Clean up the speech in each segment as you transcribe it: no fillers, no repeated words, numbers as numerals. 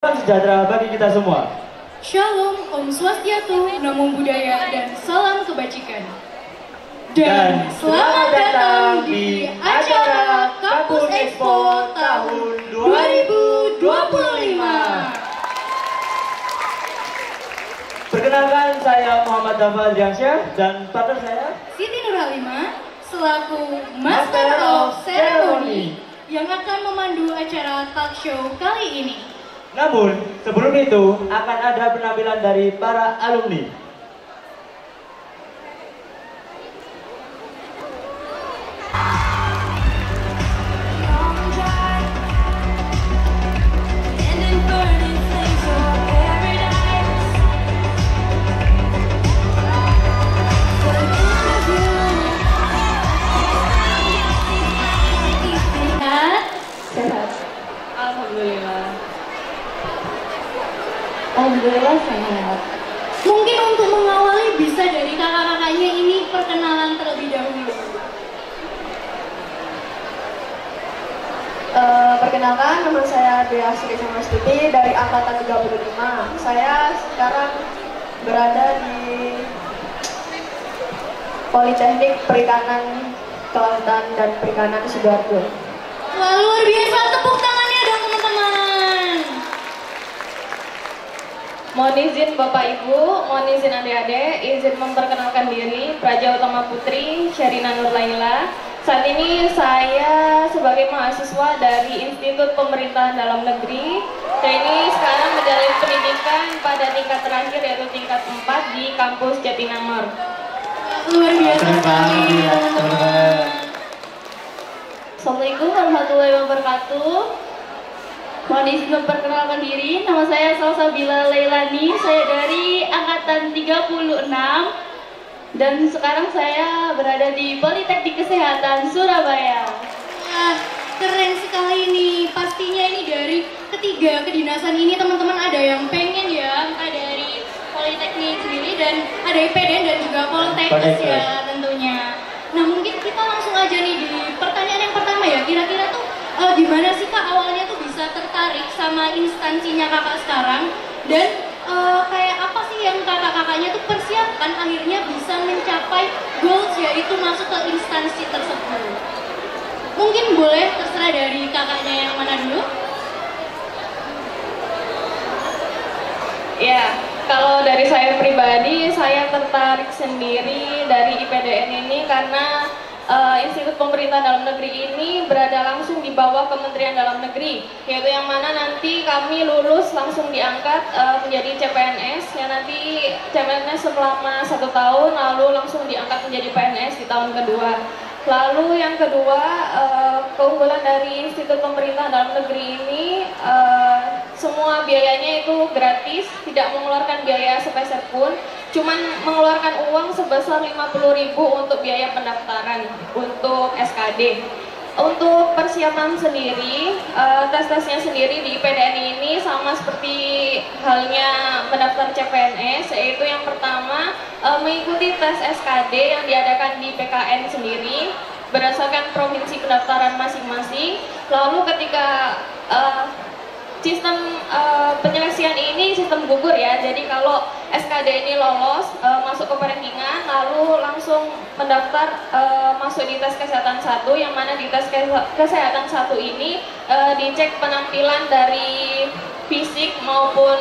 Salam sejahtera bagi kita semua. Shalom, Om Swastiastu, Namo Buddhaya, dan salam kebajikan. Dan selamat datang di acara Kampus Expo tahun 2025. Perkenalkan, saya Muhammad Dafal Diansyah dan partner saya Siti Nurhalimah selaku Master of Ceremony yang akan memandu acara talk show kali ini. Namun, sebelum itu akan ada penampilan dari para alumni. Sehat? Alhamdulillah sehat. Mungkin untuk mengawali bisa dari kakak-kakaknya ini perkenalan terlebih dahulu. Perkenalkan, nama saya Dea Sri Samastuti dari angkatan 35. Saya sekarang berada di Politeknik Perikanan Kelautan dan Perikanan Sidoarjo. Wah, luar biasa, tepuk tangannya dong teman-teman. Mohon izin Bapak Ibu, mohon izin adik-adik, izin memperkenalkan diri, Praja Utama Putri, Sherina Nurlaila. Saat ini saya sebagai mahasiswa dari Institut Pemerintahan Dalam Negeri. Saya ini sekarang menjalani pendidikan pada tingkat terakhir yaitu tingkat 4 di kampus Jatinangor. Luar biasa sekali teman-teman. Assalamualaikum warahmatullahi wabarakatuh. Mohon izin memperkenalkan diri, nama saya Salsabila Leilani, saya dari angkatan 36 dan sekarang saya berada di Politeknik Kesehatan Surabaya. Wah, keren sekali nih. Pastinya ini dari ketiga kedinasan ini teman-teman ada yang pengen ya, entah dari Politeknik sendiri dan ada IPDN dan juga Poltekkes ya tentunya. Nah mungkin kita langsung aja nih di pertanyaan yang pertama ya, kira-kira tuh gimana sih Kak awalnya tuh bisa tertarik sama instansinya Kakak sekarang dan kayak apa sih yang kakak-kakaknya tuh persiapkan akhirnya bisa mencapai goals yaitu masuk ke instansi tersebut. Mungkin boleh terserah dari kakaknya yang mana dulu? Ya, kalau dari saya pribadi, saya tertarik sendiri dari IPDN ini karena Institut Pemerintahan Dalam Negeri ini berada langsung di bawah Kementerian Dalam Negeri, yaitu yang mana nanti kami lulus langsung diangkat menjadi CPNS, yang nanti CPNS selama 1 tahun, lalu langsung diangkat menjadi PNS di tahun kedua. Lalu yang kedua, keunggulan dari Institut Pemerintahan Dalam Negeri ini, semua biayanya itu gratis, tidak mengeluarkan biaya sepeser pun, cuman mengeluarkan uang sebesar 50.000 untuk biaya pendaftaran untuk SKD. Untuk persiapan sendiri, tes-tesnya sendiri di IPDN ini sama seperti halnya mendaftar CPNS, yaitu yang pertama mengikuti tes SKD yang diadakan di PKN sendiri berdasarkan provinsi pendaftaran masing-masing. Lalu ketika sistem penyeleksian ini sistem gugur ya, jadi kalau SKD ini lolos masuk ke perankingan, lalu langsung mendaftar masuk di tes kesehatan 1, yang mana di tes kesehatan 1 ini dicek penampilan dari fisik maupun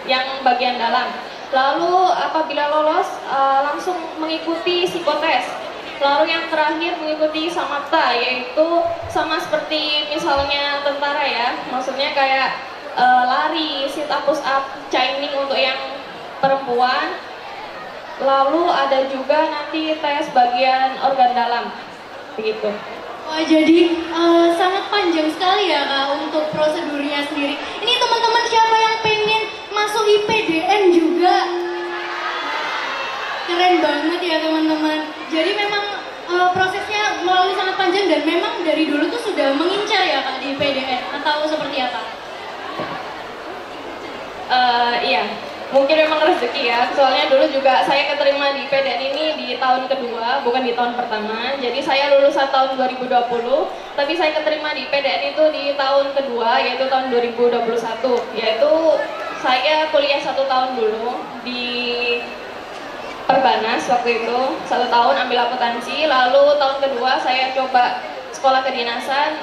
yang bagian dalam. Lalu apabila lolos langsung mengikuti psikotes. Lalu yang terakhir mengikuti samapta, yaitu sama seperti misalnya tentara ya, maksudnya kayak lari, sit up, push up, chaining untuk yang perempuan. Lalu ada juga nanti tes bagian organ dalam, begitu. Wah, jadi sangat panjang sekali ya Kak untuk prosedurnya sendiri. Ini teman-teman siapa yang pengen masuk IPDN juga? Keren banget ya teman-teman. Jadi memang prosesnya melalui sangat panjang dan memang dari dulu tuh sudah mengincar ya Kak di IPDN atau seperti apa? Iya, Mungkin memang rezeki ya, soalnya dulu juga saya keterima di IPDN ini di tahun kedua, bukan di tahun pertama. Jadi saya lulusan tahun 2020, tapi saya keterima di IPDN itu di tahun kedua, yaitu tahun 2021. Yaitu saya kuliah 1 tahun dulu di Perbanas waktu itu, 1 tahun ambil akuntansi, lalu tahun kedua saya coba sekolah kedinasan,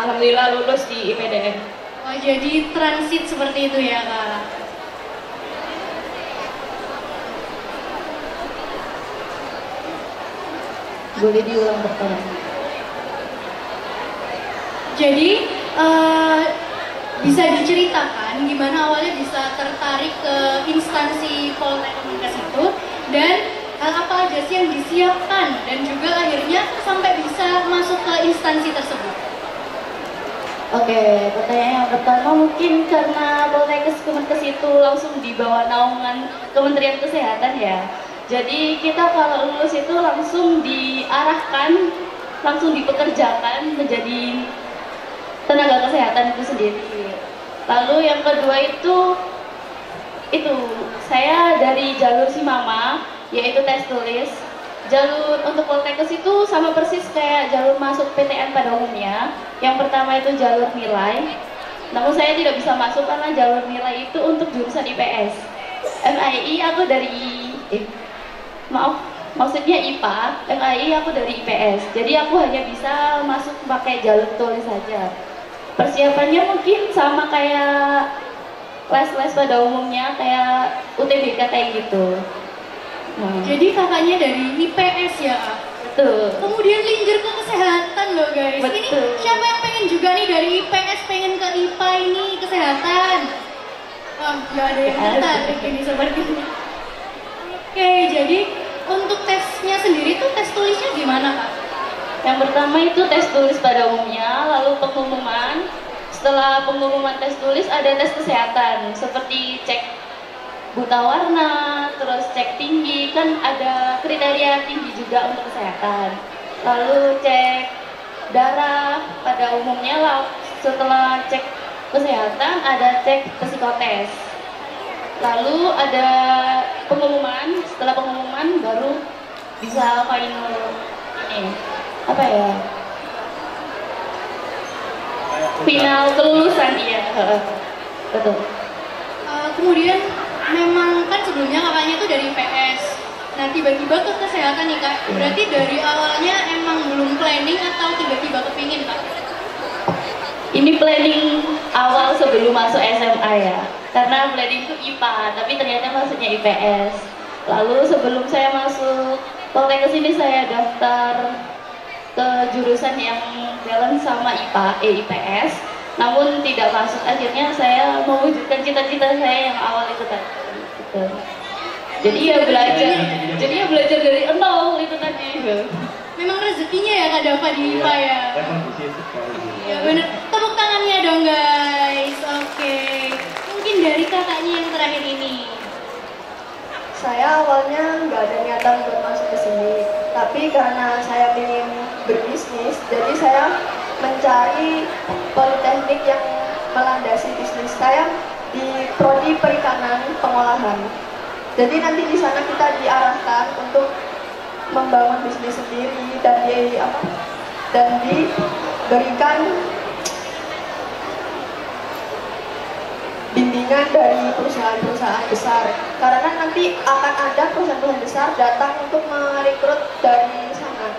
alhamdulillah lulus di IPDN. Oh, jadi transit seperti itu ya Kak? Boleh diulang pertanyaan. Jadi bisa diceritakan gimana awalnya bisa tertarik ke instansi Polteknik itu dan hal apa aja sih yang disiapkan dan juga akhirnya sampai bisa masuk ke instansi tersebut? Oke, pertanyaan yang pertama mungkin karena Poltekkes itu langsung di bawah naungan Kementerian Kesehatan ya. Jadi kita kalau lulus itu langsung diarahkan, langsung dipekerjakan menjadi tenaga kesehatan itu sendiri. Lalu yang kedua itu saya dari jalur Simama, yaitu tes tulis. Jalur untuk Poltekkes itu sama persis kayak jalur masuk PTN pada umumnya. Yang pertama itu jalur nilai. Namun saya tidak bisa masuk karena jalur nilai itu untuk jurusan IPS. MII aku dari maksudnya IPA, MII aku dari IPS. Jadi aku hanya bisa masuk pakai jalur tulis saja. Persiapannya mungkin sama kayak les-les pada umumnya, kayak UTBK kayak gitu. Jadi kakaknya dari IPS ya Kak? Betul. Kemudian linjir ke kesehatan loh guys. Betul. Ini siapa yang pengen juga nih dari IPS pengen ke IPA ini kesehatan? Wah, gak ada yang tertarik ini seperti ini. Oke, jadi untuk tesnya sendiri tuh tes tulisnya gimana Kak? Yang pertama itu tes tulis pada umumnya, lalu pengumuman. Setelah pengumuman tes tulis ada tes kesehatan seperti cek buta warna, terus cek tinggi, kan ada kriteria tinggi juga untuk kesehatan. Lalu cek darah pada umumnya lah. Setelah cek kesehatan ada cek psikotes. Lalu ada pengumuman, setelah pengumuman baru bisa final ini apa ya? Final kelulusan iya. Betul. Kemudian memang kan sebelumnya kakaknya tuh dari IPS. Nah tiba-tiba ke kesehatan nih Kak. Berarti dari awalnya emang belum planning atau tiba-tiba kepingin Kak? Ini planning awal sebelum masuk SMA ya. Karena planning itu IPA, tapi ternyata masuknya IPS. Lalu sebelum saya masuk Poltekkes ini saya daftar ke jurusan yang balance sama IPS. Namun tidak masuk. Akhirnya saya mewujudkan cita-cita saya yang awal itu tadi. Gitu. Jadi ya belajar dari nol itu tadi. Memang rezekinya ya Kak Dava di IPA ya. Ya bener. Tepuk tangannya dong guys. Oke. Mungkin dari kakaknya yang terakhir ini. Saya awalnya nggak ada niatan buat masuk ke sini, tapi karena saya ingin berbisnis, jadi saya mencari politeknik yang melandasi bisnis. Saya di prodi perikanan pengolahan. Jadi nanti di sana kita diarahkan untuk membangun bisnis sendiri dan diberikan bimbingan dari perusahaan-perusahaan besar, karena nanti akan ada perusahaan-perusahaan besar datang untuk merekrut dari sana.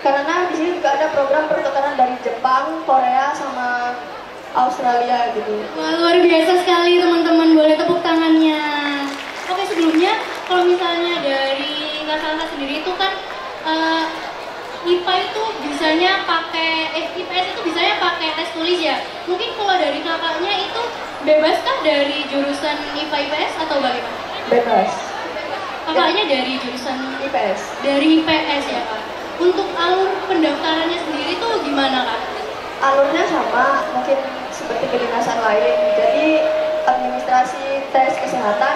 Karena di sini juga ada program pertukaran dari Jepang, Korea, sama Australia gitu. Wah, luar biasa sekali teman-teman, boleh tepuk tangannya. Oke, sebelumnya kalau misalnya dari kakak sendiri itu kan IPA itu bisanya pakai IPS itu bisanya pakai tes tulis ya. Mungkin kalau dari kakaknya itu bebaskah dari jurusan IPA IPS atau bagaimana? Bebas. Kakaknya dari jurusan IPS. Dari IPS ya Kak. Untuk alur pendaftarannya sendiri tuh gimana Kak? Alurnya sama, mungkin seperti kedinasan lain. Jadi administrasi tes kesehatan